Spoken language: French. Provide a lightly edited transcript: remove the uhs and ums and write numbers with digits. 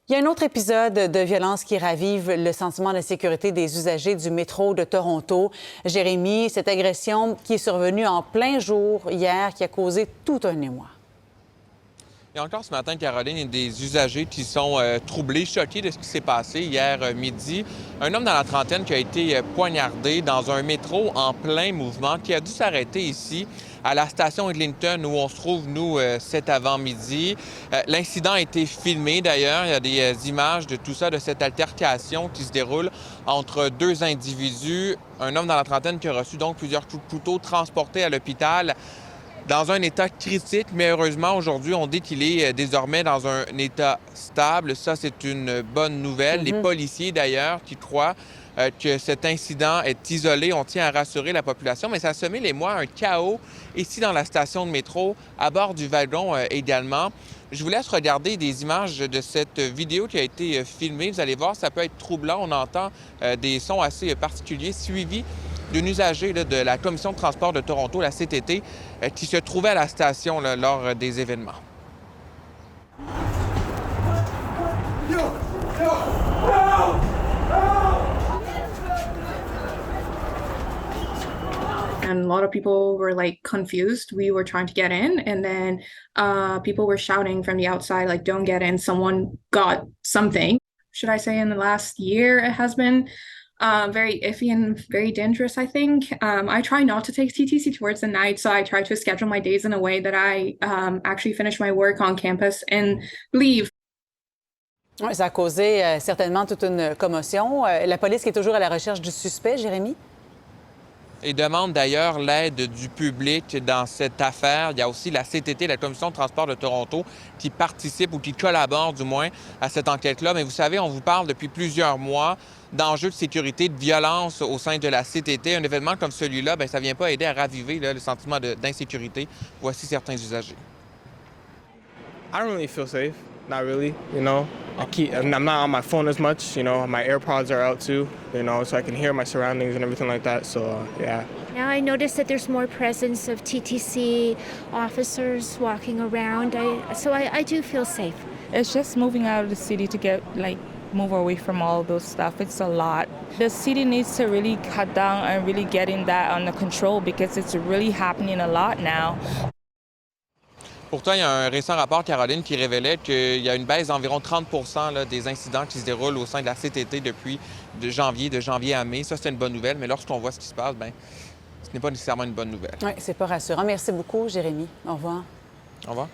Il y a un autre épisode de violence qui ravive le sentiment d'insécurité des usagers du métro de Toronto. Jérémy, cette agression qui est survenue en plein jour hier, qui a causé tout un émoi. Et encore ce matin, Caroline, il y a des usagers qui sont troublés, choqués de ce qui s'est passé hier midi. Un homme dans la trentaine qui a été poignardé dans un métro en plein mouvement, qui a dû s'arrêter ici à la station Eglinton où on se trouve, nous, cet avant-midi. L'incident a été filmé d'ailleurs. Il y a des images de tout ça, de cette altercation qui se déroule entre deux individus. Un homme dans la trentaine qui a reçu donc plusieurs coups de couteau, transporté à l'hôpital dans un état critique, mais heureusement, aujourd'hui, on dit qu'il est désormais dans un état stable. Ça, c'est une bonne nouvelle. Les policiers, d'ailleurs, qui croient que cet incident est isolé, on tient à rassurer la population, mais ça a semé l'émoi, un chaos ici dans la station de métro, à bord du wagon également. Je vous laisse regarder des images de cette vidéo qui a été filmée. Vous allez voir, ça peut être troublant. On entend des sons assez particuliers, suivis d'un usager de la Commission de transport de Toronto, la CTT, qui se trouvait à la station lors des événements. And a lot of people were like confused. We were trying to get in, and then people were shouting from the outside, like, don't get in, someone got something. Should I say in the last year, it has been very iffy and very dangerous, I think. I try not to take TTC towards the night, so I try to schedule my days in a way that I actually finish my work on campus and leave. Oui, ça a causé certainement toute une commotion. La police qui est toujours à la recherche du suspect, Jérémy? Et demande d'ailleurs l'aide du public dans cette affaire. Il y a aussi la CTT, la Commission de transport de Toronto, qui participe ou qui collabore du moins à cette enquête-là. Mais vous savez, on vous parle depuis plusieurs mois d'enjeux de sécurité, de violence au sein de la CTT. Un événement comme celui-là, bien, ça ne vient pas aider à raviver le sentiment d'insécurité. Voici certains usagers. I don't really feel safe. Not really, you know. I'm not on my phone as much, you know. My AirPods are out too, you know, so I can hear my surroundings and everything like that. So, yeah. Now I notice that there's more presence of TTC officers walking around. So I do feel safe. It's just moving out of the city to get, move away from all those stuff. It's a lot. The city needs to really cut down and really getting that under control because it's really happening a lot now. Pourtant, il y a un récent rapport, Caroline, qui révélait qu'il y a une baisse d'environ 30 des incidents qui se déroulent au sein de la CTT depuis de janvier à mai. Ça, c'est une bonne nouvelle, mais lorsqu'on voit ce qui se passe, bien, ce n'est pas nécessairement une bonne nouvelle. Oui, c'est pas rassurant. Merci beaucoup, Jérémy. Au revoir. Au revoir.